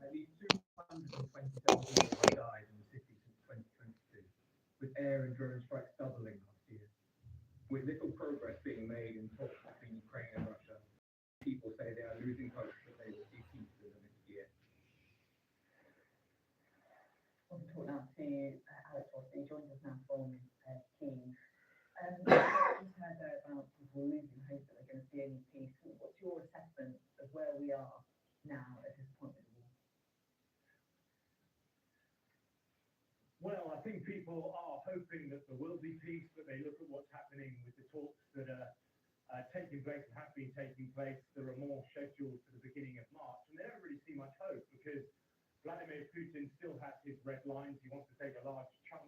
At least 227 people have died in the city since 2022, with air and drone strikes doubling last year. With little progress being made in talks between Ukraine and Russia, people say they are losing hope that they will see peace in the next year. We'll talk now to Alex Watson. He joins us now from Kiev. We've heard there about people losing hope that they're going to see any peace. What's your assessment of where we are now at this point in the war? Well, I think people are hoping that there will be peace, but they look at what's happening with the talks that are taking place and have been taking place. There are more scheduled for the beginning of March, and they don't really see much hope because Vladimir Putin still has his red lines. He wants to take a large chunk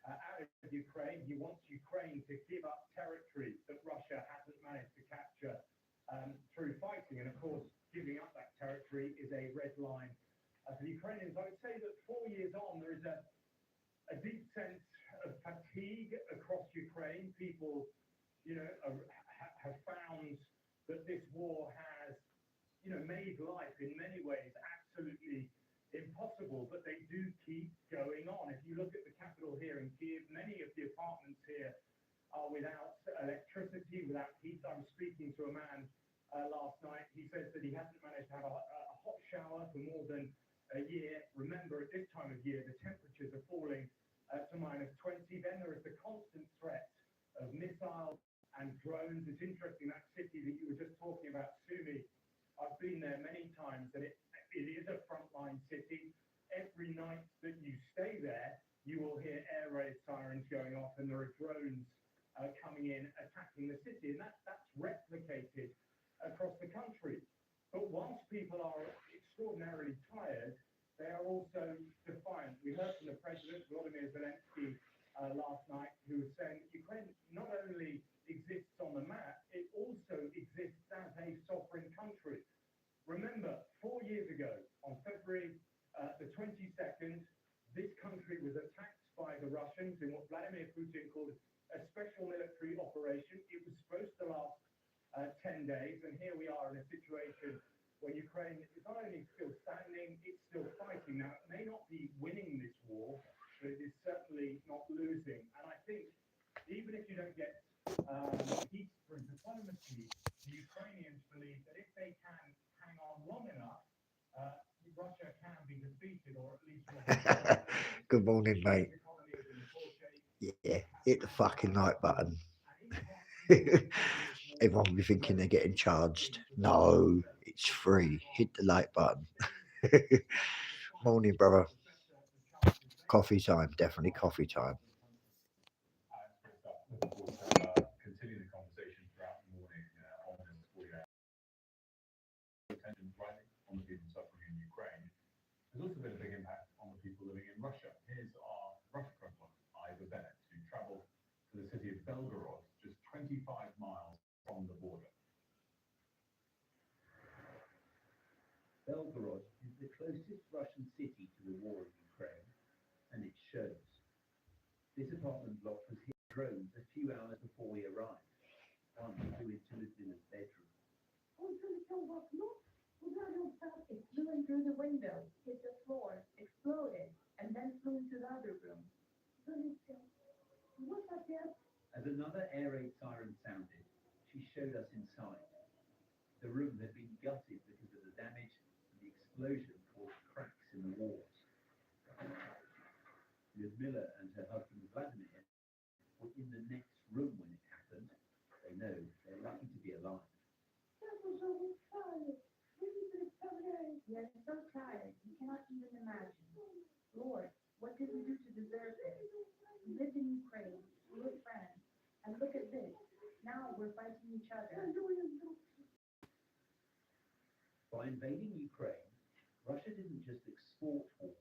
out of Ukraine. He wants Ukraine to give up territory that Russia hasn't managed to capture through fighting. And of course, giving up that territory is a red line for the Ukrainians. I would say that 4 years on, there is a deep sense of fatigue across Ukraine. People, have found that this war has, made life in many ways absolutely impossible, but they do keep going on. If you look at the capital here in Kiev, many of the apartments here are without electricity, without heat. I was speaking to a man last night. He says that he hasn't managed to have a hot shower for more than a year. Remember, at this time of year, the temperatures are falling to -20. Then there is the constant threat of missiles and drones. It's interesting, that city that you were just talking about, Sumy, I've been there many times, and it is a frontline city. Every night that you stay there, you will hear air raid sirens going off, and there are drones coming in, attacking the city, and that's replicated across the country. But once people are extraordinarily tired, they are also defiant. We heard from the President, Volodymyr Zelensky, last night, who was saying that Ukraine not only exists on the map, it also exists as a sovereign country. Remember, 4 years ago, on February the 22nd, this country was attacked by the Russians in what Vladimir Putin called a special military operation. It was supposed to last 10 days, and here we are in a situation where Ukraine is not only still standing, it's still fighting. Now, it may not be winning this war, but it is certainly not losing. And I think even if you don't get peace through diplomacy, the Ukrainians believe that if they can hang on long enough, Russia can be defeated, or at least... Good morning, mate. Yeah, hit the fucking like button. Everyone will be thinking they're getting charged. No, it's free. Hit the like button. Morning, brother. Coffee time, definitely coffee time. Continue the conversation throughout the morning on this 40-hour tensions rising on the people suffering in Ukraine. There's also been a big impact on the people living in Russia. Here's our Russia correspondent, Ivor Bennett, who travelled to the city of Belgorod, just 25 miles from the border. Belgorod is the closest Russian city to the war in Ukraine, and it shows. This apartment block was hit by drones a few hours before we arrived. One flew into Lyudmila's bedroom. It flew in through the window, hit the floor, exploded, and then flew into the other room. As another air raid siren sounded, she showed us inside. The room had been gutted because of the damage, and the explosion caused cracks in the walls. Lyudmila and her husband Vladimir were in the next room when it happened. They know they're lucky to be alive. We are so tired, we cannot even imagine. Lord, what did we do to deserve this? We lived in Ukraine, we were friends, and look at this. Now we're fighting each other. By invading Ukraine, Russia didn't just export war,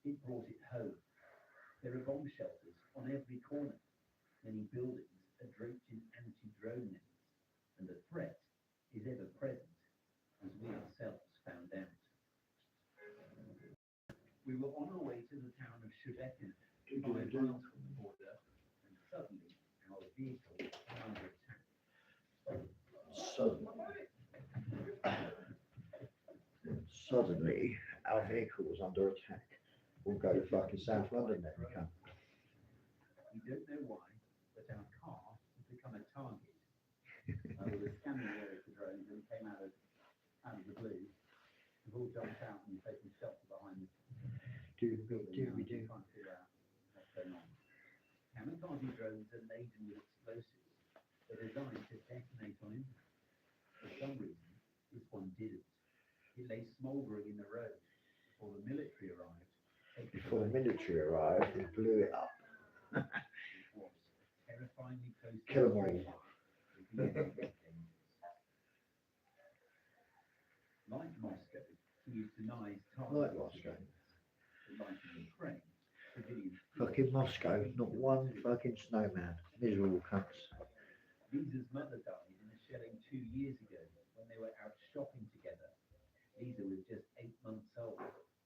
it brought it home. There are bomb shelters on every corner. Many buildings are draped in anti-drone nets, and the threat is ever present, as we ourselves found out. We were on our way to the town of Shebekina, 5 miles from the border, and suddenly our vehicle came under attack. suddenly our vehicle was under attack. We'll go to fucking South London then, we can. We don't know why, but our car has become a target. We were scanning the area for drones and it came out of the blue. We've all jumped out and we've taken shelter behind this building now and trying to figure out what's going on. Kamikaze drones are laden with explosives. They're designed to detonate on impact. For some reason, this one didn't. It lay smouldering in the road before the military arrived. Before the military arrived, we blew it up. It was terrifyingly close to Kill 'em all. Like Moscow, Kyiv denies Like targets. Moscow. Like in Ukraine, civilians. Fucking Moscow, not one fucking snowman. Miserable cunts. Lisa's mother died in a shelling 2 years ago when they were out shopping together. Lisa was just 8 months old.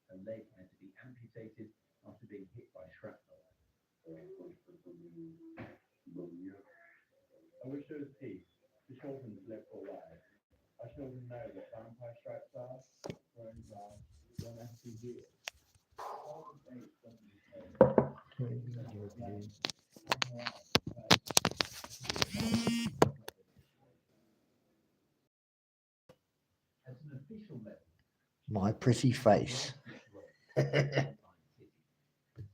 Her leg had to be amputated after being hit by shrapnel. I wish there was peace. The children live for a while. Our children know what vampire stripes are, drones are, don't have to hear. All the things doesn't At an official level, My pretty face.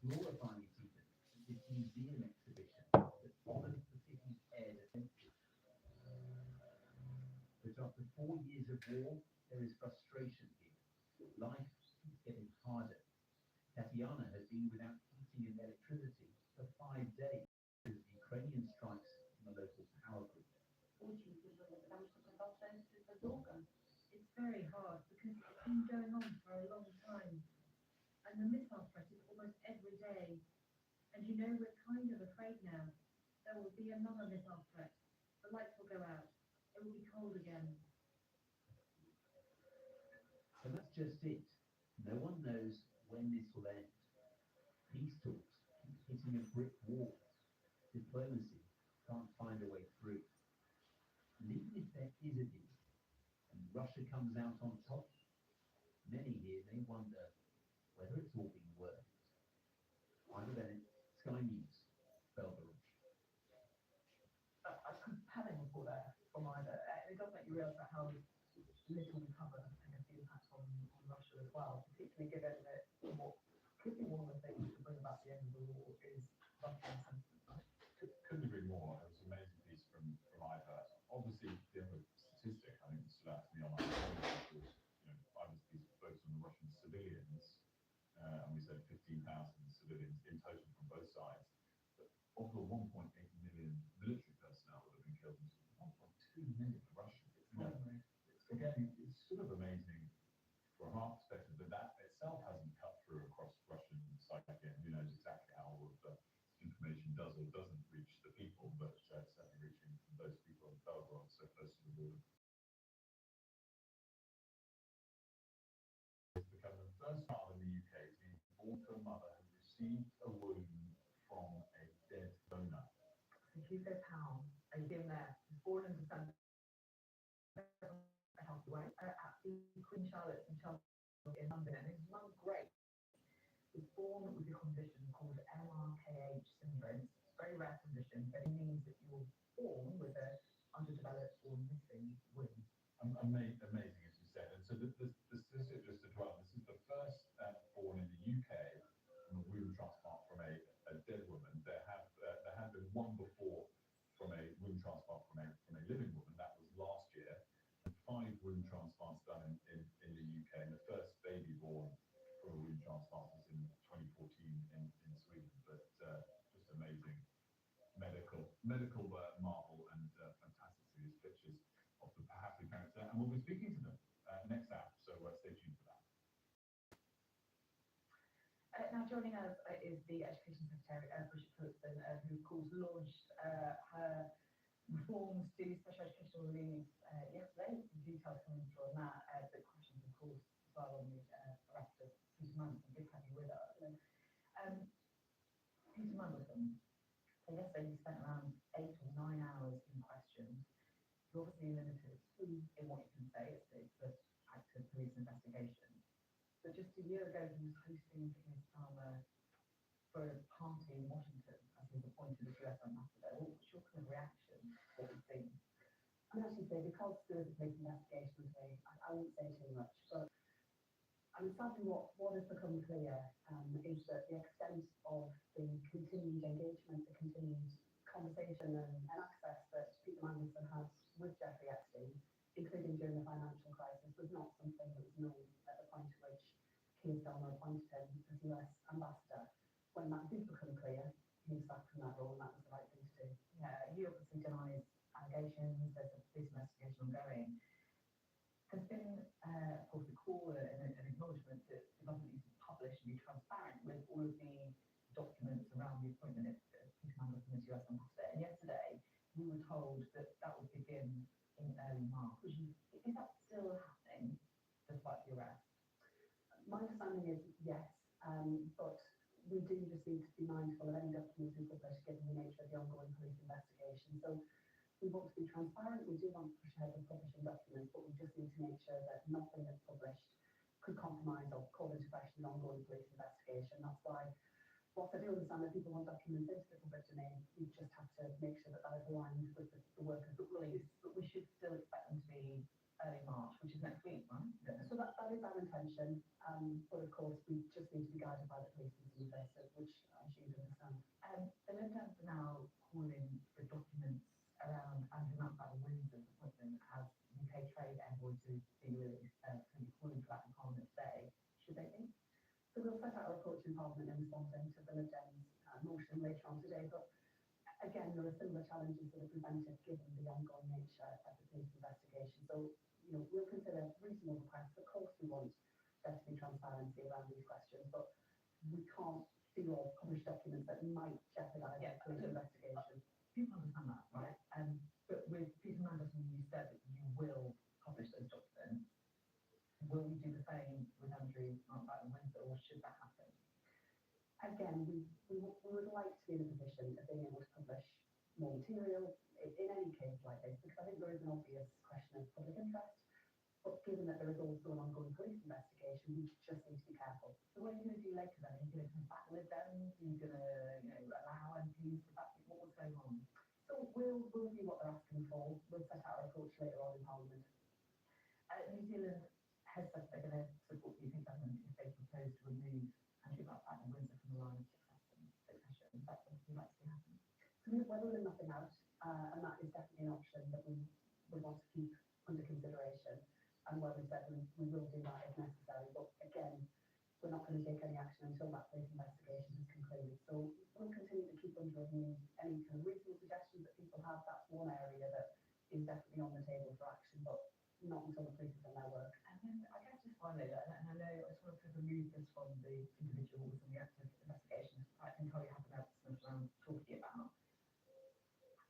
glorifying it even, this museum exhibition that honors the city's air defenses. But after 4 years of war, there is frustration here. Life is getting harder. Tatiana has been without heating and electricity for 5 days because of Ukrainian strikes on the local power grid. It's very hard because it's been going on for a long time. And the missile threat is almost every day. And you know, we're kind of afraid now. There will be another missile threat. The lights will go out. It will be cold again. So that's just it. No one knows when this will end. Peace talks keep hitting a brick wall. Diplomacy can't find a way through. And even if there is a deal, and Russia comes out on top, many here may wonder whether it's all been worth it. Ida Bennett, Sky News, Belgrade. A compelling report there from Ida. It does make you realise about how little we cover, I guess, the impact on Russia as well, particularly given that what could be one of the things to bring about the end of the war is Russian sentiment, right? Couldn't agree more. It was an amazing piece from Ida. Obviously, the other statistic I think that stood out to me on my was, Ida's piece focused on the Russian civilians, and we said 15,000 civilians in total from both sides. But of the 1.8 million military personnel that have been killed, 1.2 million Russians. It's sort of amazing from our perspective that itself hasn't cut through across Russian psyche, and who knows exactly how all of the information does or doesn't reach the people, but certainly reaching those people in Belgrade so close to the border. It's become the first child in the UK to be born to a mother who received a wound from a dead donor. So Hugo Powell, again there, was born in December, a healthy way, at the Queen Charlotte in Chelsea in London, and his mum, Grace, was born with a condition called MRKH syndrome. It's a very rare condition, but it means that you're born with an underdeveloped or missing wing. Amazing, as you said. And so the statistic, just to dwell, this is the first born in the UK from a womb transplant from a dead woman. There had been one before from a womb transplant from a living woman. That was last year. And 5 womb transplants done in the UK. And the first baby born from a womb transplant was in 2014 in Sweden. But just amazing medical marvel and fantastic to these pictures of the happy parents there. And we'll be speaking to them next hour, so stay tuned for that. Now joining us is the Education Secretary, Bridget Phillipson, who of course launched her reforms to special educational leave yesterday. Some details coming through on that, but questions of course as well on the rest of Peter Mandelson. Good to have you with us. Peter Mandelson, so yesterday you spent around 8 or 9 hours in questions. You're obviously limited in what you can say. It's the active police investigation. a year ago he was hosting Keir Starmer for a party in Washington as he was appointed as US ambassador. What's your kind of reaction to what we've seen? I'm actually say because there is a police investigation today, I won't say too much, but sadly what has become clear is that the extent of the continued engagement, the continued conversation and access that Peter Mandelson had with Jeffrey Epstein, including during the financial crisis, was not something that was known at the point at which Keir Starmer appointed him as US ambassador. When that did become clear, he was sacked from that role, and that was the right thing to do. Yeah, he obviously denies allegations. There's a police investigation ongoing. There's been, of course, a call and an acknowledgement that the government needs to publish and be transparent with all of the documents around the appointment of Peter Mandelson as US ambassador. And yesterday, we were told that that would begin in early March. Is that still happening, despite the arrest? My understanding is yes, but we do just need to be mindful of any documents we publish given the nature of the ongoing police investigation. So we want to be transparent, we do want to push ahead with publishing documents, but we just need to make sure that nothing that's published could compromise or call into question the ongoing police investigation. That's why, whilst I do understand that people want documents into the public domain, we just have to make sure that that is aligned with the work of the police. But we should still expect them to be early March, which is next week, right? Yeah. So that is our intention, but of course we just need to be guided by the police in some cases, which I'm sure you understand. The Lib Dems are now calling for documents around Andrew Mountbatten-Windsor's appointment as UK trade envoy to be released, so we're calling for that in Parliament today. Should they be? So we'll set out a report in Parliament in responding to the Lib Dems motion later on today, but again, there are similar challenges that are presented given the ongoing nature of the police investigation. So, we'll consider reasonable requests. Of course, we want there to be transparency around these questions, but we can't see or publish documents that might jeopardise the police investigation. People understand that, right? But with Peter Mandelson, you said that you will publish those documents. Will you do the same with Andrew Mountbatten-Windsor, or should that happen? Again, we would like to be in a position of being able to publish more material in any case like this, because I think there is an obvious question of public interest, but given that there is also an ongoing police investigation, we just need to be careful. So what are you going to do later then? Are you going to come back with them? Are you going to, allow MPs to back? What's going on? So we'll review what they're asking for. We'll set out our approach later on in Parliament. New Zealand has said they're going to support the UK government if they propose to remove Andrew Mountbatten-Windsor from the line of succession. Is that something you'd like to see happen? So we're ruling nothing out, and that is definitely an option that we want to keep under consideration. And where we said we will do that if necessary. But again, we're not going to take any action until that police investigation is concluded. So we'll continue to keep under review any kind of reasonable suggestions that people have. That's one area that is definitely on the table for action, but not until the police have done their work. And then I guess just finally, and I know I just want to remove this from the individuals and the active investigations. I think how you have an episode around talking about.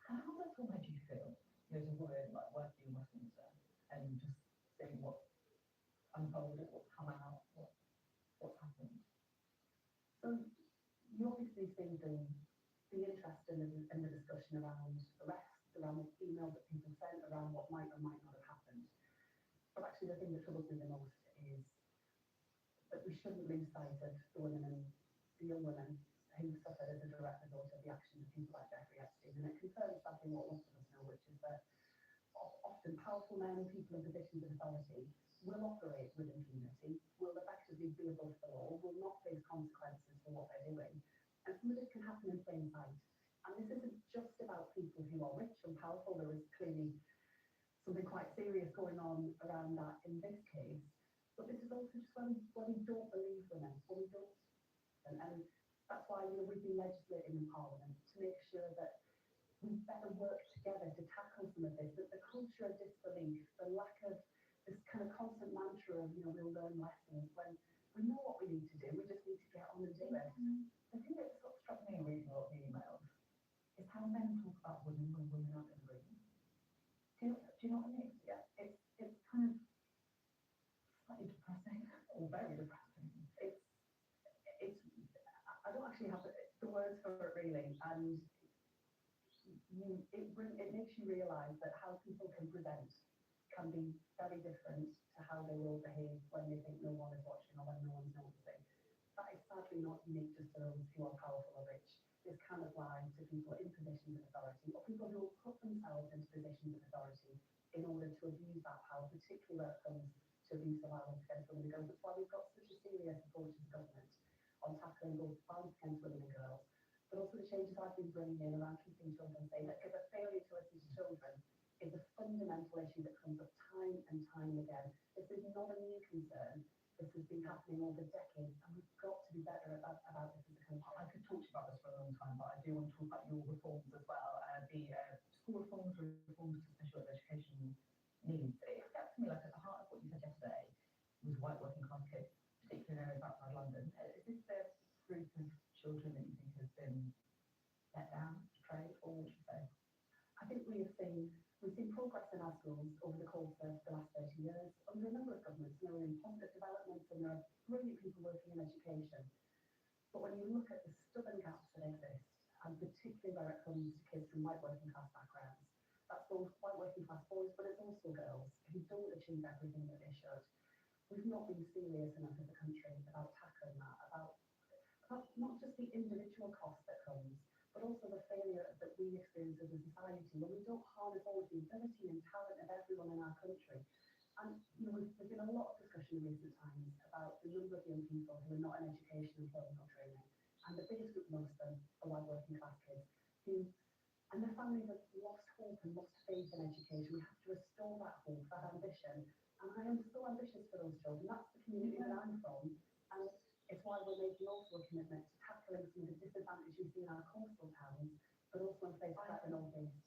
How does that make you feel? As a woman, like working in Westminster and just seeing what's unfolded, what's come out, what's happened. So you obviously see the interest in the discussion around arrests, around emails that people sent, around what might or might not have happened. But actually the thing that troubles me the most is that we shouldn't lose sight of the young women who suffered as a direct result of the actions of people like Jeffrey Epstein. And it confirms something what most of us know, which is that often powerful men, people in positions of authority, will operate with impunity, will effectively be above the law, will not face consequences for what they're doing. And some of this can happen in plain sight. And this isn't just about people who are rich and powerful. There is clearly something quite serious going on around that in this case. But this is also just when we don't believe women, when we don't. And that's why we've been legislating in Parliament to make sure that we better work together to tackle some of this, that the culture of disbelief, the lack of this kind of constant mantra of, we'll learn lessons, when we know what we need to do, we just need to get on and do it. The thing that sort of struck me reading a lot of the emails is how men talk about women when women aren't in the room. Do you know what I mean? Yeah. It's kind of slightly depressing, or very depressing. I don't actually have the words for it really, and it makes you realise that how people can present can be very different to how they will behave when they think no one is watching or when no one's noticing. actually not unique just to those who are powerful or rich. This can apply to people in positions of authority or people who will put themselves into positions of authority in order to abuse that power, particularly where it comes to abuse of violence against women and girls. That's why we've got such a serious approach as a government on tackling both violence against women and girls, but also the changes I've been bringing in around keeping children safe. Because a failure to listen to children is a fundamental issue that comes up time and time again. This is not a new concern. This has been happening over decades, and we've got to be better about this as a country. I could talk to you about this for a long time, but I do want to talk about your reforms as well. The school reforms to special education needs. It felt to me like at the heart of what you said yesterday was white working class kids, particularly in areas outside London. Is this the group of children that you think has been let down, betrayed, or what would you say? I think we've seen progress in our schools over the course of the last 30 years under a number of governments. There are really positive developments and there are brilliant people working in education. But when you look at the stubborn gaps that exist, and particularly where it comes to kids from white working class backgrounds, that's both white working class boys, but it's also girls who don't achieve everything that they should. We've not been serious enough as a country about tackling that, about not just the individual cost that comes, but also the failure that we experience as a society when we don't harness all of the ability and talent of everyone in our country. And there's been a lot of discussion in recent times about the number of young people who are not in education, employment or training. And the biggest group amongst them are white working class kids who, and their families have lost hope and lost faith in education. We have to restore that hope, that ambition. And I am so ambitious for those children. That's the community that I'm from. And it's why we're making also a commitment to tackling some of the disadvantage we see in our coastal towns, but also in places like the North East.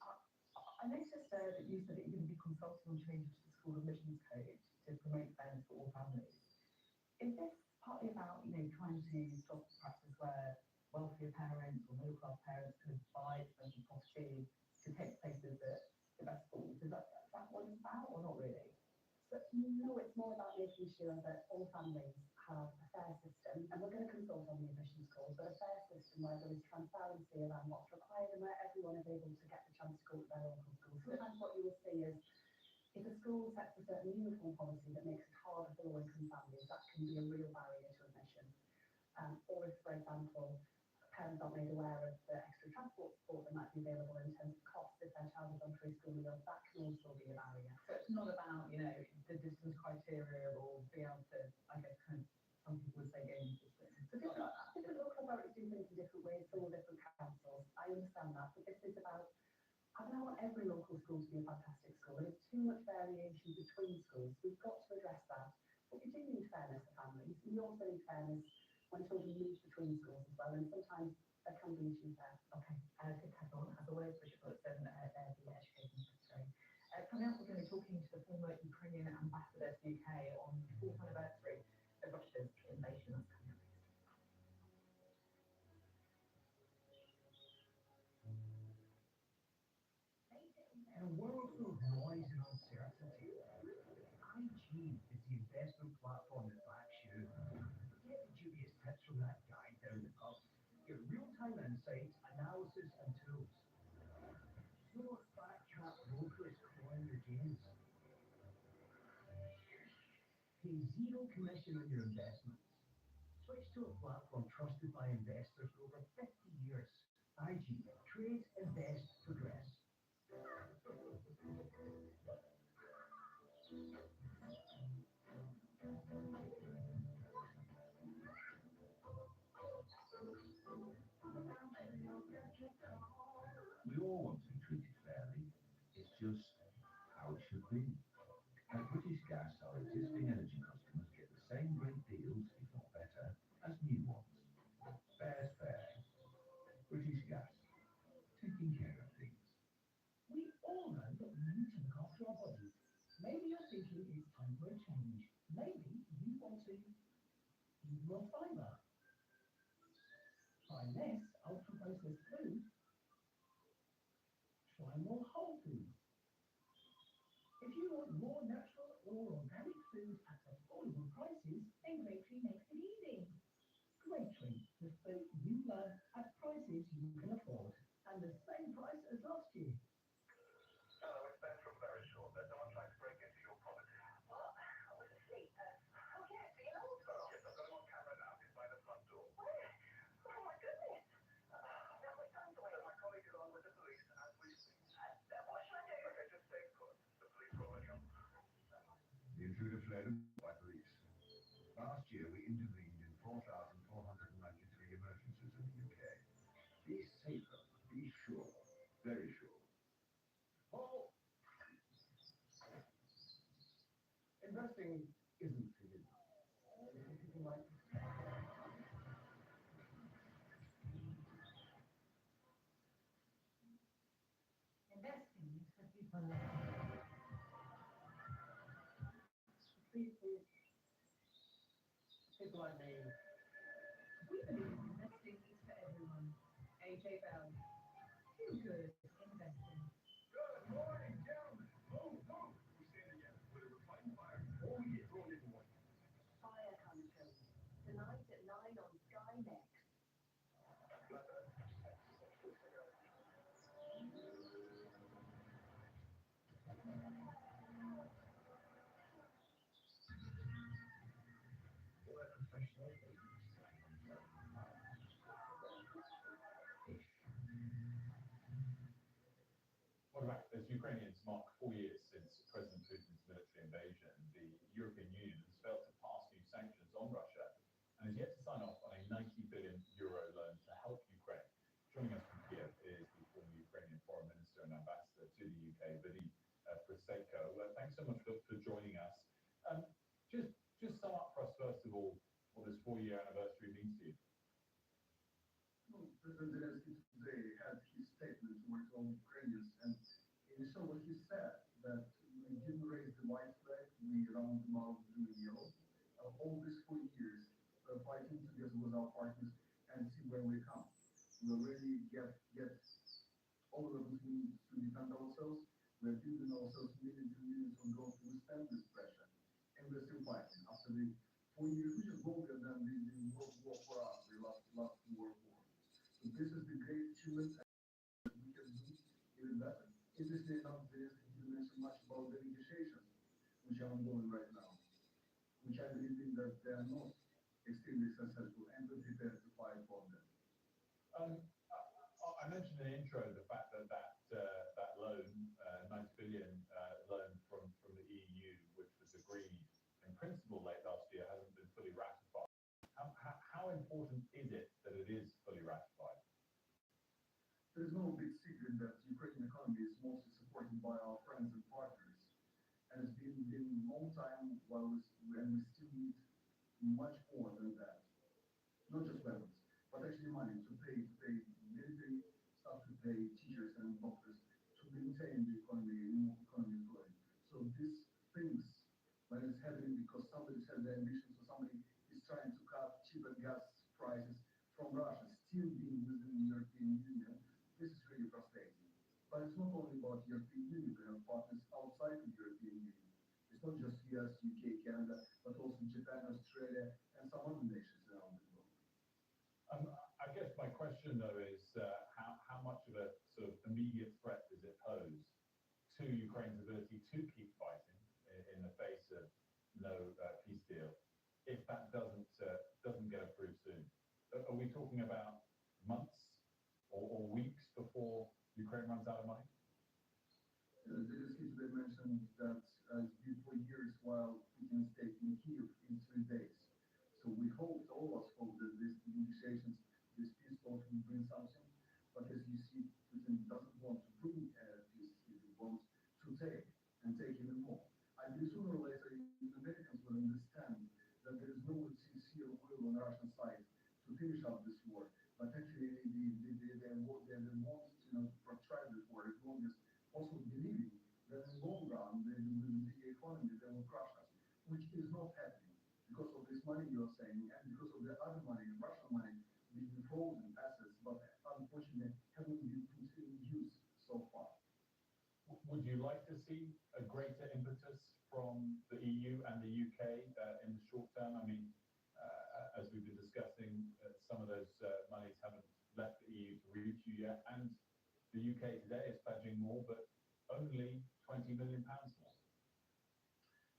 I noticed that you said that you're going to be consulting on changes to the school admissions code to promote fairness for all families. Is this partly about, trying to stop the practice where wealthier parents or middle class parents can buy expensive property to take places at the best schools? Is that what it's about, or not really? So, no, it's more about making sure that all families have a fair system, and we're going to consult on the admissions code, but a fair system where there is transparency around what's required and where everyone is able to get the chance to go to their local school. Sometimes what you will see is if a school sets a certain uniform policy that makes it harder for low-income families, that can be a real barrier to admission. Or if, for example, parents aren't made aware of the extra transport support that might be available in terms of costs if their child is on free school meals, that can also be a barrier. So it's not about, the distance criteria or being able to, I guess, kind of, some people would say gaming system. So different local authorities do things in different ways, so will different councils. I understand that, but this is about, I don't want every local school to be a fantastic school. There's too much variation between schools. We've got to address that. But we do need fairness for families. We also need fairness when children move between schools as well, and sometimes there can be issues there. Okay, good tackle on. As always, Bishop Wilson, the Education Secretary. Coming up, we're going to be talking to the former Ukrainian ambassador to the UK on the 4th anniversary of Russia's invasion. That's coming up. In a world full of noise and uncertainty, IG is the investment platform that backs you. Get the dubious tips from that guy down the pub. Get real-time insights, analysis and tools. No fat cat brokers clawing your gains. Pay zero commission on your investments. Switch to a platform trusted by investors for over 50 years. IG. Trade, invest, progress. We all want to be treated fairly. It's just how it should be. At British Gas, our existing energy customers get the same great deals, if not better, as new ones. Fair's fair. British Gas. Taking care of things. We all know that we need to look after our bodies. Maybe you're thinking it's time for a change. Maybe you want to eat more fibre. Try less ultra-processed food. Try more whole foods. If you want more natural or organic food at affordable prices, then Grapetree makes it easy. Grapetree, the food you love at prices you can afford. And the same price as last year. Hello, it's Ben from Verisure. There's someone trying to break into your property. What? Honestly, okay, so you know. Yes, I've got him on camera now. He's by the front door. Where? multitude of fled by police. Last year, we intervened in 4,493 emergencies in the UK. Be safer, be sure, very sure. Paul, Investing isn't for you. People like Investing is for people like you. people like me. We believe investing is for everyone. AJ Bell. Feel good investing. Good morning, gentlemen. Boom, boom. We stand together, whether we're fighting fire or we get thrown into one. Fire Country, tonight at 9 on Sky Next. Well, back as Ukrainians mark 4 years since President Putin's military invasion, the European Union has failed to pass new sanctions on Russia and has yet to sign off on a 90 billion euro loan to help Ukraine. Joining us from Kiev is the former Ukrainian foreign minister and ambassador to the UK, Vidi Prosecco. Thanks so much for joining us. Just sum up for us, first of all, what this 4-year anniversary means to you. President Zelensky today had his statement towards all Ukrainians, and in short what he said, that we didn't raise the white flag, we round them out blue and yellow. All these 4 years, fighting together with our partners and see where we come. We already get all of what we need to defend ourselves. We're building ourselves millions and millions of drones to withstand this pressure. And we're still fighting. After the 4 years, which is longer than the World War for us, the last World War. So this is the great achievement that we can do even better. Interestingly enough, there is didn't mention much about the negotiations which are ongoing right now, which I believe in that they are not extremely successful and we're prepared to fight for them. I mentioned in the intro the fact that that loan, 90 billion loan from the EU, which was agreed in principle late last year, hasn't been fully ratified. How important is it that it is fully ratified? There is no big secret that the Ukrainian economy is mostly supported by our friends and partners. And it's been a long time and we still need much more than that. Not just weapons, but actually money to pay military staff, to pay teachers and doctors, to maintain the economy growing. So these things, when it's happening because somebody's had the ambition, so somebody is trying to cut cheaper gas prices from Russia, still being within the European Union, this is really frustrating. But it's not only about the European Union, we have partners outside of the European Union. It's not just US, UK, Canada, but also Japan, Australia, and some other nations around the world. I guess my question, though, is how much of a sort of immediate threat does it pose to Ukraine's ability to keep fighting in the face of no peace deal if that doesn't get approved soon? Are we talking about months or weeks before Ukraine runs out of money? Zelensky today mentioned that it's been 4 years while Putin stayed in Kyiv in 3 days. So we hope, all of us hope that these negotiations, this peace talks will bring something. But as you see, Putin doesn't want to bring peace, he wants to take and take even more. I believe sooner or later the Americans will understand that there is no sincere will on the Russian side to finish up this war. But actually they want to portray this war as long as also believing that in the long run the economy they will crush us, which is not happening because of this money you are saying and because of the other money, Russian money, being frozen assets, but unfortunately haven't been put in use so far. Would you like to see a greater impetus from the EU and the UK in the short term? I mean, as we've been discussing, some of those monies haven't left the EU to reach you yet, and the UK today is pledging more, but only £20 million more.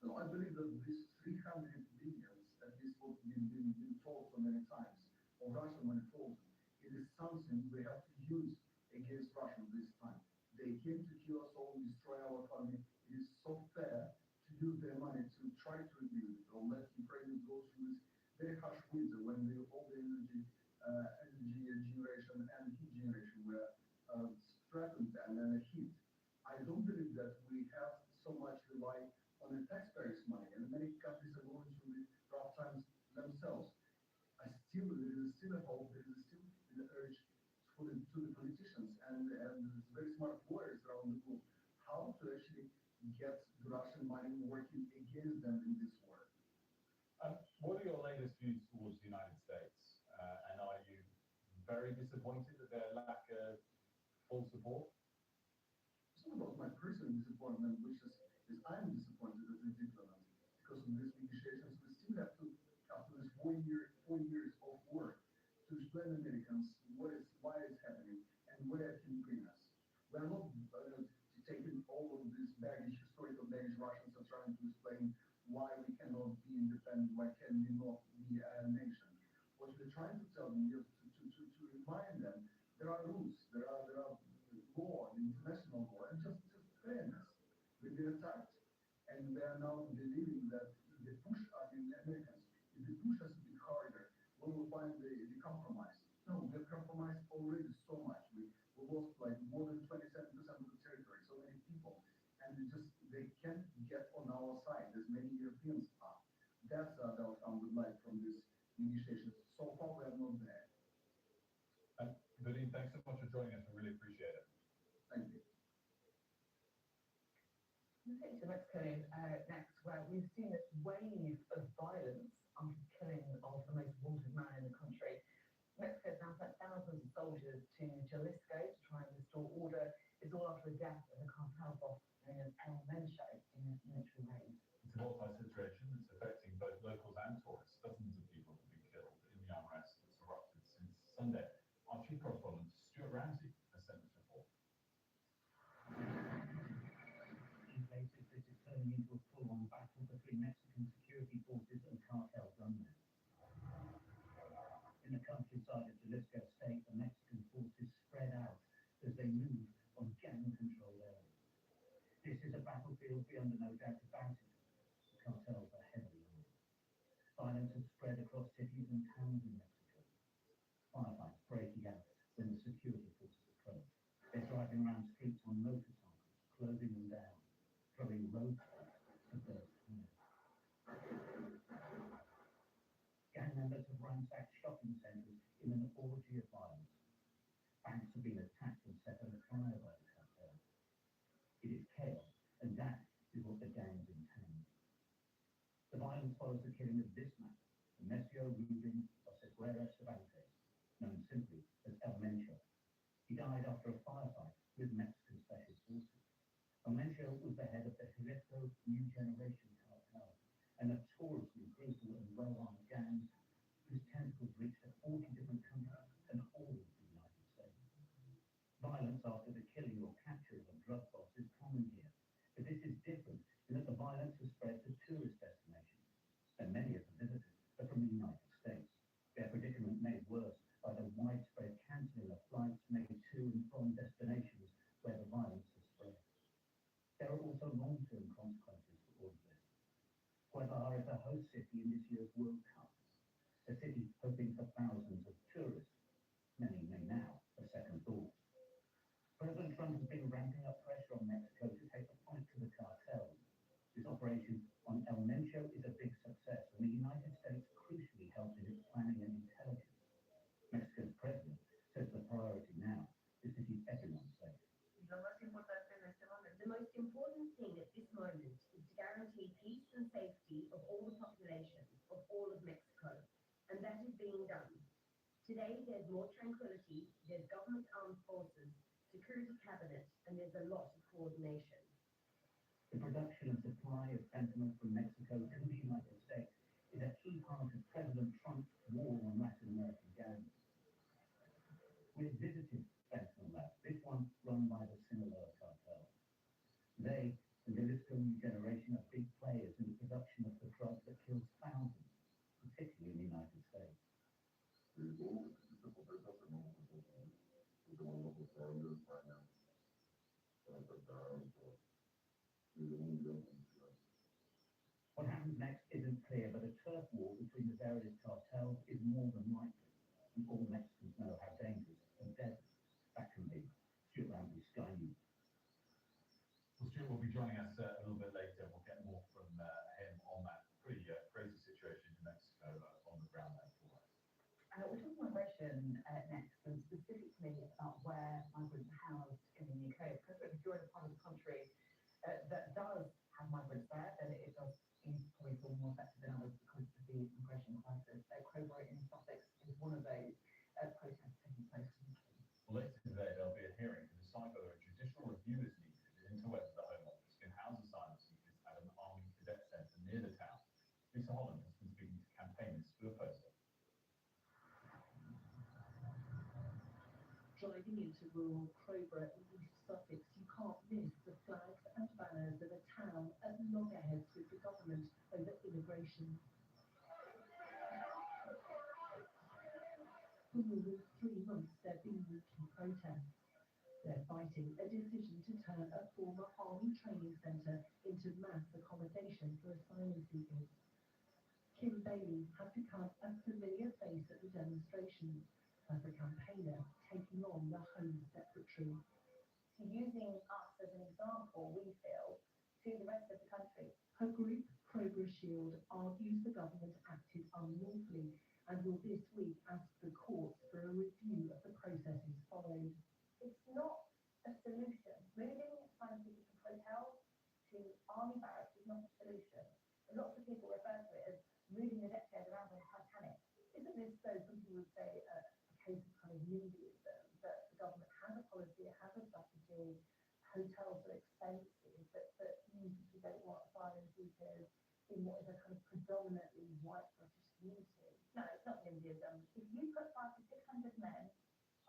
No, I believe that this 300 billion, at least what we've been told so many times, of Russian money frozen, it is something we have to use against Russia this time. They came to kill us all, destroy our economy. It is so fair to use their money to try very harsh winter when all the energy generation and heat generation were threatened and then hit. I don't believe that we have so much rely on the taxpayers' money, and many countries are going through the rough times themselves. There is still a hope, there is still an urge to the politicians and very smart lawyers around the globe how to actually get the Russian money working against them in this war. What are your latest views towards the United States? And are you very disappointed at their lack of full support? It's not about my personal disappointment, which is I'm disappointed as a diplomat because of these negotiations. We still have to, after this 4 years of work, to explain to Americans why it's happening and where it can bring us. We are not taking all of this baggage, historical baggage. Russians are trying to explain why we cannot be independent, why can we not be a nation. What we're trying to tell them is to remind them there are rules, there are law, international law, and just fairness. We've been attacked, and they are now believing that if they push us, the Americans, if they push us a bit harder, we will find the compromise. No, we have compromised already so much. We lost like more than 27% of the territory, so many people, and they can't get on our side as many Europeans are. That's the outcome we'd like from this negotiations. So far, we are not there. Vadim, thanks so much for joining us. I really appreciate it. Thank you. We'll take to Mexico next, where we've seen this wave of violence after the killing of the most wanted man in the country. Mexico has now sent thousands of soldiers to Jalisco to try and restore order. It's all after the death of the cartel boss known as El Mencho in this military raid. It's a volatile situation that's affecting both locals and tourists. Dozens of people have been killed in the unrest that's erupted since Sunday. Our chief correspondent, Stuart Ramsey, has sent this report. In places, this is turning into a full-on battle between Mexican security forces and cartel gunmen. In the countryside of Jalisco state, the Mexican forces spread out as they move on gang-controlled areas. This is a battlefield beyond a no doubt about it. The cartels are heavily armed. Violence has spread across cities and towns in Mexico. Firefights breaking out when the security forces approach. They're driving around streets on motorcycles, closing them down, throwing roadblocks to burst fire. Gang members have ransacked shopping centres in an orgy of violence. Banks have been attacked and set on fire by the cartel. It is chaos, and that is what the gangs intend. The violence follows the killing of this man, Nemesio Rubin Oseguera Cervantes, known simply as El Mencho. He died after a firefight with Mexican special forces. El Mencho was the head of the Jalisco New Generation cartel, a notoriously brutal and well-armed gang whose tentacles reached 40 different countries and all of the United States. Violence after the killing or capture of a drug boss is common here, but this is different in that the violence has spread to tourist destinations, and many of the visitors are from the United States. Their predicament made worse by the widespread cancelling of flights made to and from destinations where the violence has spread. There are also long-term consequences for all of this. Guadalajara is a host city in this year's World Cup, a city hoping for thousands of tourists. Many may now have second thoughts. President Trump has been ramping up pressure on Mexico to take the fight to the cartels. This operation on El Mencho is a big success, and the United States crucially helped in its planning and intelligence. Mexico's president says the priority now is to keep everyone safe. The most important thing at this moment is to guarantee peace and safety of all the population of all of Mexico, and that is being done. Today, there's more tranquility, there's government armed forces, security cabinet, and there's a lot of coordination. The production and supply of fentanyl from Mexico to the United States is a key part of President Trump's war on Latin American gangs. We've visited fentanyl labs, this one run by the Sinaloa cartel. They, the Jalisco New Generation, are big players in the production of the drug that kills thousands, particularly in the United States. What happens next isn't clear, but a turf war between the various cartels is more than likely. And all Mexicans know how dangerous and deadly that can be. Stuart Ramsey, Sky News. Well, Stuart will be joining us a little bit later. We'll get more from him on that pretty crazy situation in Mexico on the ground there for us. We're talking migration next, and specifically about where migrants are housed in the UK. Because if you're in a part of the country that does have migrants there, then it does probably feel more effective than others because of the migration crisis. Crowborough in Sussex is one of those protests taking place. Well, later today there'll be a hearing to decide whether a judicial review is needed into whether the Home Office can house asylum seekers at an army cadet centre near the town. Lisa Holland has been speaking to campaigners who oppose it. Driving into rural Crowborough in East Sussex, you can't miss the flags and banners of a town at loggerheads with the government over immigration. For more than 3 months, they've been weekly protests. They're fighting a decision to turn a former army training centre into mass accommodation for asylum seekers. Kim Bailey has become a familiar face at the demonstrations as a campaigner taking on the Home Secretary. Using us as an example, we feel, to the rest of the country. Her group, Crowborough Shield, argues the government acted unlawfully and will this week ask the courts for a review of the processes followed. It's not a solution. Moving asylum seekers from hotels to army barracks is not a solution. Lots of people refer to it as moving the deck chairs around on Titanic. Isn't this, though, some people would say, a case of kind of NIMBYism, that the government has a policy, it has a strategy, hotels are expensive, but you don't want asylum seekers in what is a kind of predominantly white British community? No, it's not NIMBYism. If you put 500 to 600 men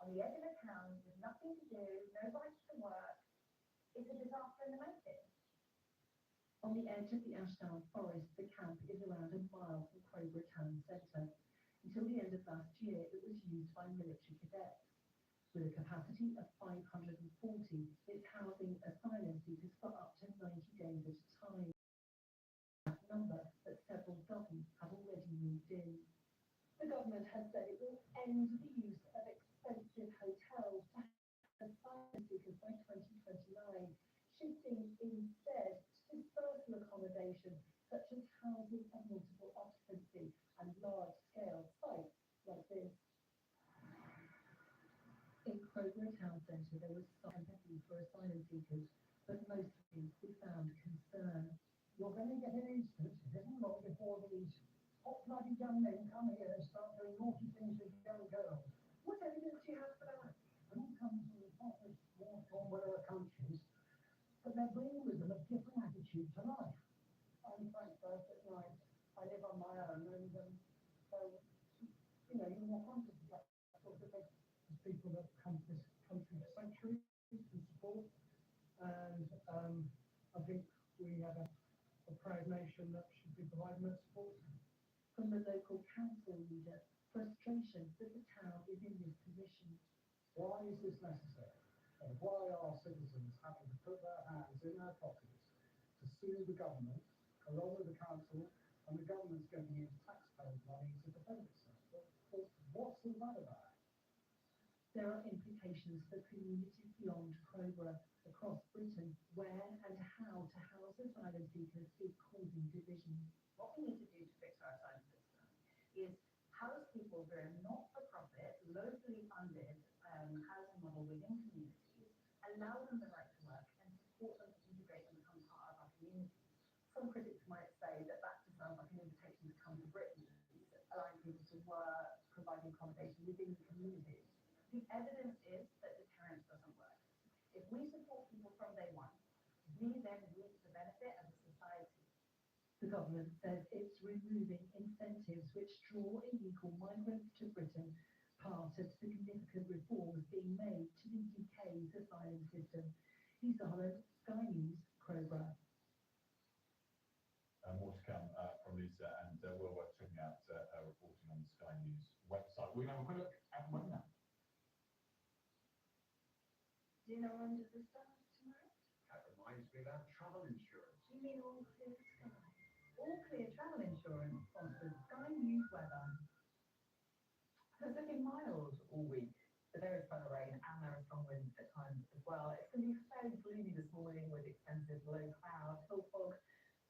on the edge of a town with nothing to do, no rights to work, it's a disaster in the making. On the edge of the Ashdown Forest, the camp is around a mile from Crowborough Town Centre. Until the end of last year, it was used by military cadets. With a capacity of 540, it's housing asylum seekers for up to 90 days at a time. That number, but several dozen have already moved in. The government has said it will end the use of expensive hotels to house asylum seekers by 2029, shifting instead to dispersal accommodation, such as housing of multiple occupancy and large-scale sites like this. In Crowborough Town Centre, there was some empathy for asylum seekers, but mostly we found concern. You're going to get an instance, it isn't long before these hot-blooded young men come here and start doing naughty things with young girls. What evidence do you have for that? It all comes from the fathers, war-torn whatever countries, but they bring with them a different attitude to life. I'm Frankfurt at night, I live on my own, and so, you know, you walk onto that sort of thing. There's people that come to this country for centuries and support, and I think we have a proud nation that should be providing that support. From the local council leader, frustration that the town is in this position. Why is this necessary? And why are citizens having to put their hands in their pockets to sue the government, along with the council, and the government's going to use taxpayers' money to defend itself? What's all that about? There are implications for communities beyond Crowborough, across Britain, where and how to house asylum seekers is causing division. What we need to do to fix our asylum system is house people who are not-for-profit, locally funded housing model within communities, allow them the right to work, and support them to integrate and become part of our communities. Some critics might say that just sounds like an invitation to come to Britain, allowing people to work, providing accommodation within the communities. The evidence is that deterrence doesn't work. If we support people from day one, we then reap the benefit as a society. The government says it's removing incentives which draw illegal migrants to Britain, part of significant reforms being made to the UK's asylum system. Lisa Holland, Sky News, Crowborough. More to come from Lisa, and well worth checking out her reporting on the Sky News website. We're going to have a quick look at the weather now. Dinner under the stars tomorrow? That reminds me about travel insurance. You mean all clear sky? All Clear Travel Insurance sponsors Sky News weather. So it's looking mild all week, but there is further rain and there are strong winds at times as well. It's going to be fairly gloomy this morning with extensive low cloud, hill fog,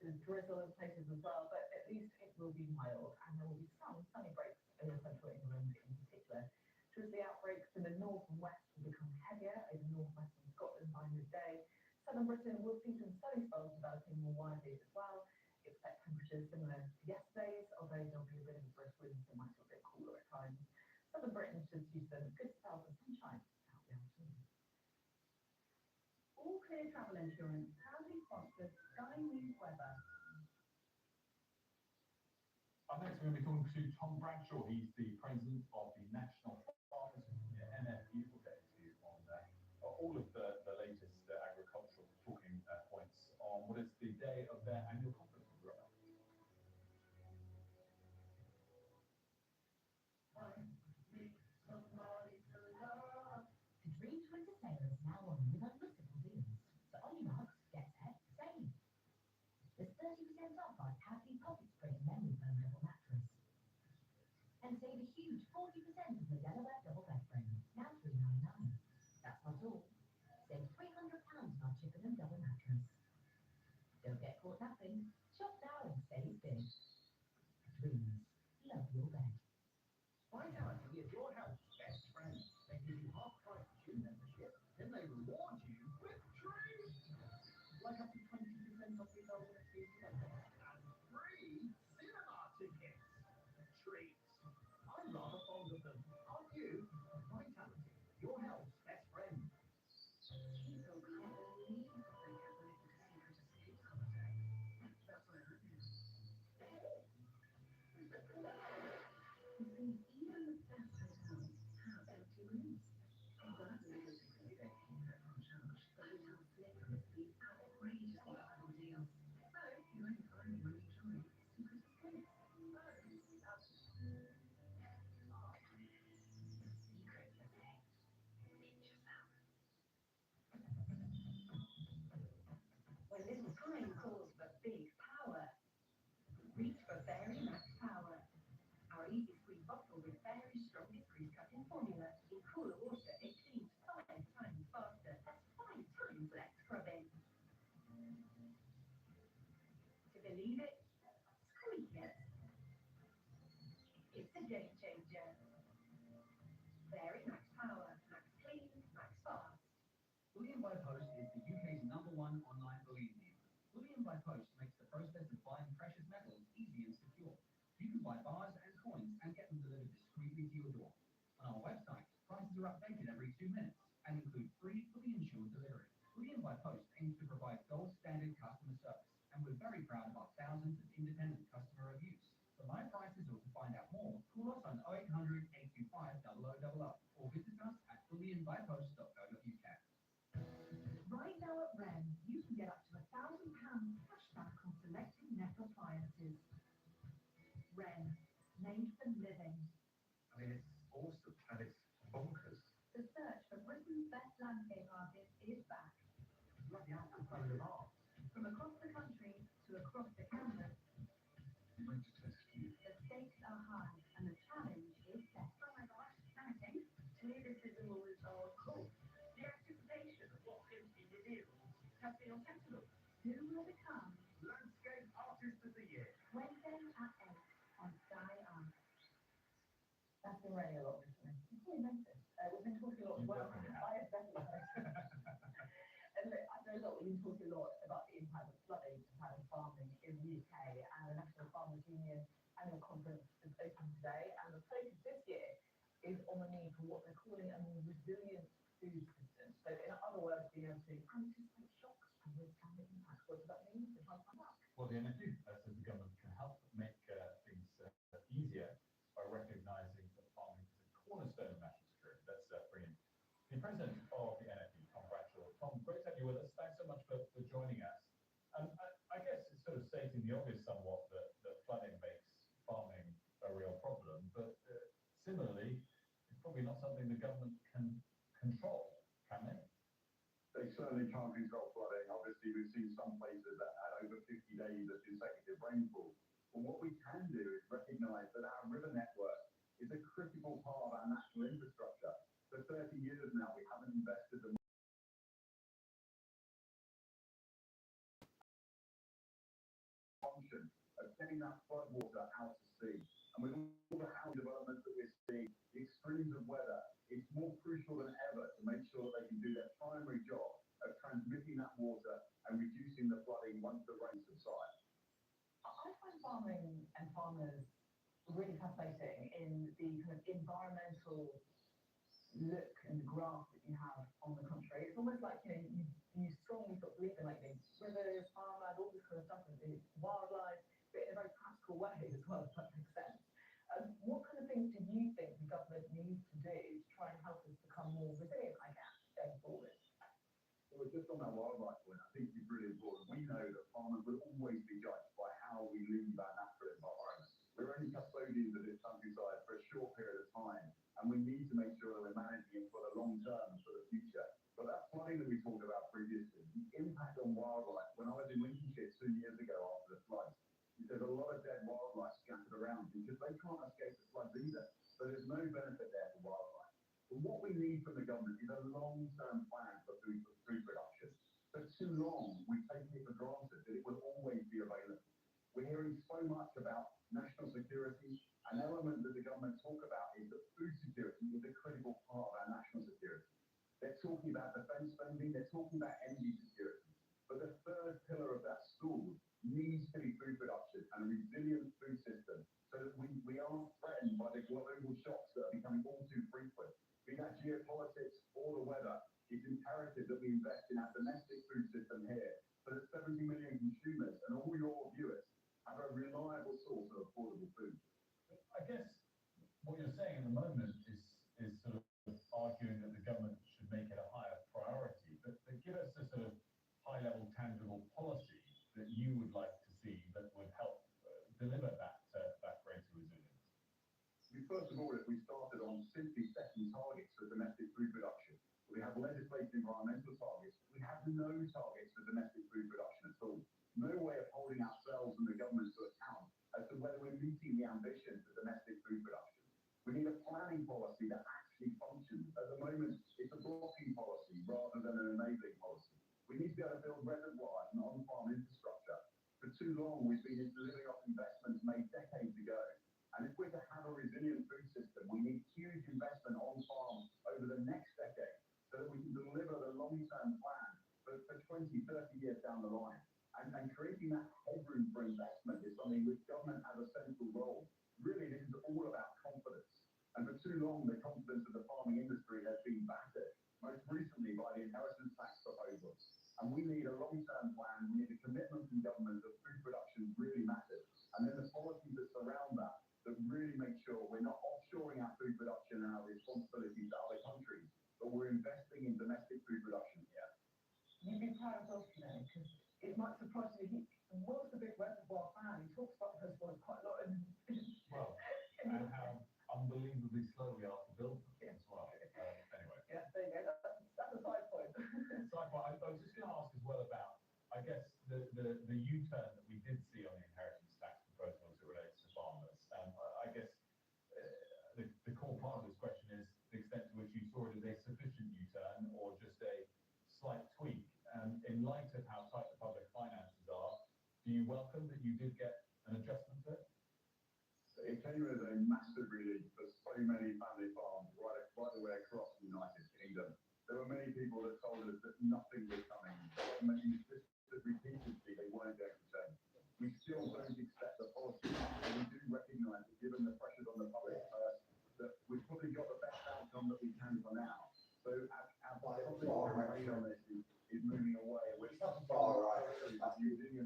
there's drizzle in places as well, but at least it will be mild and there will be some sunny breaks over central England in particular. Drizzly outbreaks in the north and west will become heavier over northwestern Scotland by midday. Southern Britain will see some sunny spells developing more widely as well. Expect temperatures similar to yesterday's, although there'll be a bit of a brisk wind, so it might feel a bit cooler at times. Southern Britain should see some good spells of sunshine out the afternoon. All Clear Travel Insurance proudly sponsors Sky News weather. Up next, we're going to be talking to Tom Bradshaw. He's the president of the National Farmers Union, NFU. We'll get to on all of the latest agricultural talking points on what is the day of their annual conference. The Dream Winter Sale is now on with unmissable deals. So on your marks, get set, save. There's 30% off our Cadley Pocket Spring memory foam double mattress. And save a huge 40% of the Delaware double bed frame, now $399. That's not all. Save £300 on our Chippenham double mattress. Don't get caught napping. Shop now and save big. Dreams. Love your bed. Vitality is your health's best friend. They give you half-price gym membership, then they reward you with treats. Like up to 20% off your golden season membership and free cinema tickets. Treats. I'm rather fond of them. Aren't you? Vitality, your health's best friend. People can't believe that they have a little secret escape holiday. That's where it is. You see, even the best hotels have empty rooms. And that's the little secret escape here at Montcharge. The hotel slippers these outrageously affordable deals. So, you only find them when you join Secret Escape. Oh, that's secret escape. Pinch yourself. When little time calls for big power, reach for Fairy Max Power. Our easy squeeze bottle with Fairy's strongest grease cutting formula in cooler water, it cleans 5 times faster. That's 5 times less scrubbing. To believe it, squeak it. It's a game changer. Fairy Max Power, Max Clean, Max Fast. Bullion by Post is the UK's #1 online bullion dealer. Bullion by Post makes the process of buying precious metals easy and secure. You can buy bars and coins and get them delivered discreetly to your door. On our website, prices are updated every 2 minutes and include free fully insured delivery. Bullion by Post aims to provide gold standard customer service, and we're very proud of our thousands of independent customer reviews. For live prices or to find out more, call us on 0800 825 0000 or visit us at bullionbypost.co.uk. Right now at Wren, you can get up to £1,000 cashback on selected Neff appliances. Wren, made for living. I mean, it's awesome and it's bonkers. The search for Britain's best landscape artist is back. Like the outcome of art. From across the country to across the canvas, I'm going to test you. the stakes are high and the challenge is set. Oh my gosh, exciting. To me, this is always all cool. The anticipation of what's going to be revealed has been unsettled. Who will become Landscape Artist of the Year. Wednesday at 8 on Sky Art. That's been raining a lot recently. You probably noticed. We've been talking a lot as well. I have definitely noticed. And look, I know that we've been talking a lot about the impact of flooding and farming in the UK, and the National Farmers Union annual conference is open today, and the focus this year is on the need for what they're calling a more resilient food system. So in other words, being able to anticipate shocks and withstand the impact. What does that mean? We're trying to find out. Well, the NFU says the government can help make things easier by recognising that farming is a cornerstone of national security. Let's bring in the president of the NFU, Tom Bradshaw. Tom, great to have you with us. Thanks so much for joining us. I guess it's sort of stating the obvious somewhat that flooding makes farming a real problem, but similarly, it's probably not something the government can control, can they? They certainly can't control flooding. Obviously, we've seen some places that had over 50 days of consecutive rainfall. that flood water out to sea. And with all the housing developments that we're seeing, the extremes of weather, it's more crucial than ever to make sure that they can do their primary job of transmitting that water and reducing the flooding once the rains subside. I find farming and farmers really fascinating in the kind of environmental look and graph that you have on the country. It's almost like, you strongly sort of believe in like the rivers, farmland, all this kind of stuff, and the wildlife, but in a very practical way as well, if that makes sense. What kind of things do you think the government needs to do to try and help us become more resilient, I guess, going forward? Well, just on that wildlife point, I think it's really important. We know that farmers will always be judged by how we leave our natural environment. We're only custodians of this countryside for a short period of time, and we need to make sure that we're managing it for the long term, for the future. But that flooding that we talked about previously, the impact on wildlife, when I was in Lincolnshire 2 years ago after the floods, there's a lot of dead wildlife scattered around because they can't escape the floods either. So there's no benefit there for wildlife. But what we need from the government is a long-term plan for food production. For too long, we've taken it for granted that it will always be available. We're hearing so much about national security. An element that the government talk about is that food security is a critical part of our national security. They're talking about defence spending, they're talking about energy security. But the third pillar of that stool needs to be food production and a resilient food system so that we aren't threatened by the global shocks that are becoming all too frequent. Be that geopolitics or the weather, it's imperative that we invest in our domestic food system here so that 70 million consumers and all your viewers have a reliable source of affordable food. I guess what you're saying at the moment is sort of arguing that the government should make it a higher priority, but give us a sort of high-level tangible policy that you would like to see that would help deliver that greater resilience. First of all, if we started on simply setting targets for domestic food production, we have legislated environmental targets, we have no targets for domestic food production at all. No way of holding ourselves and the government to account as to whether we're meeting the ambition for domestic food production. We need a planning policy that actually functions. At the moment, it's a blocking policy rather than an enabling policy. We need to be able to build reservoirs and on-farm infrastructure. For too long, we've been living off investments made decades ago. And if we're to have a resilient food system, we need huge investment on-farm over the next decade so that we can deliver the long-term plan for 20, 30 years down the line. And creating that headroom for investment is something which government has a central role. Really, this is all about confidence. And for too long, the confidence of the farming industry has been battered, most recently by the inheritance tax proposals. And we need a long-term plan. We need a commitment from government that food production really matters. And then the policies that surround that really make sure we're not offshoring our food production and our responsibilities to other countries, but we're investing in domestic food production here. You'd be proud of us, because it might surprise you. Will's a big reservoir fan. He talks about reservoirs quite a lot. Well, and how unbelievably slow we are to build them as well. Anyway. Yeah, there you go. That's a side point. Side point. I was just going to ask as well about, I guess, the U-turn that we did see on the inheritance tax proposal as it relates to farmers. I guess the core part of this question is the extent to which you saw it as a sufficient U-turn or just a slight tweak. In light of how tight the public finances are, do you welcome that you did get an adjustment to it? It came as a massive relief for so many family farms right the way across the United Kingdom. There were many people that told us that nothing was coming. The government insisted repeatedly they weren't going to change. We still don't accept the policy, and we do recognise that given the pressures on the public that we've probably got the best outcome that we can for now. So our public on this is moving away. We're using a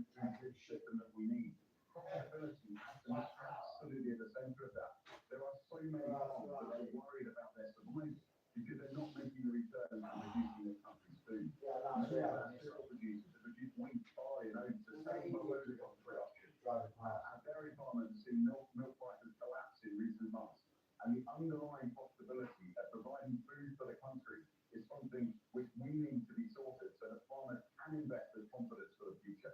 system that we need. Profitability has to be absolutely at the centre of that. There are so many farms that are worried about their survival because they're not making the returns and producing this country's food. Many of our cereal producers have produced wheat, barley and oats to save loads of production. Our dairy farmers have seen milk prices collapse in recent months. And the underlying possibility of providing food for the country is something which we need to be sorted so that farmers can invest with confidence for the future.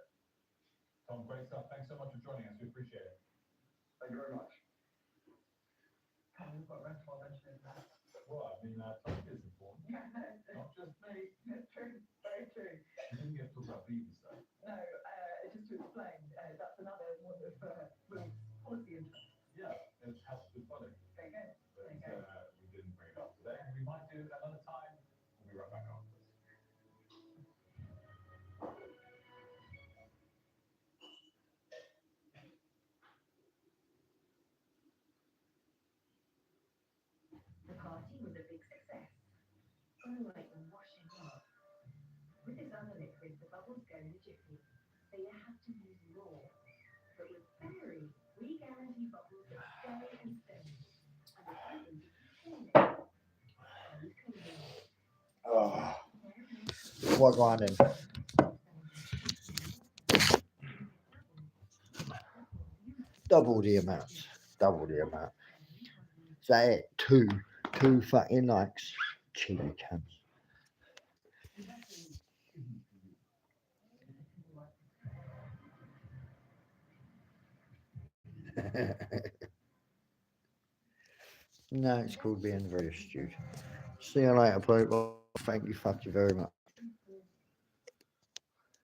Tom, great stuff. Thanks so much for joining us. We appreciate it. Thank you very much. We've got rental mentioning that. Well, I mean, time is important. Yeah, no, Not just me. true, very true. You didn't get to talk about beavers, though. No, just to explain, that's another one of starting was a big success. Gonna like washing up. With this other liquid, the bubbles go in a jiffy, so you have to use more. But with Fairy, we guarantee bubbles that stay and stay. And the fragrance is cleaning and cleaning. Oh, what grinding? Double the amount. Double the amount. Is that it? Two fucking likes. Chili cans. No, it's called being very astute. See you later, people. Thank you very much.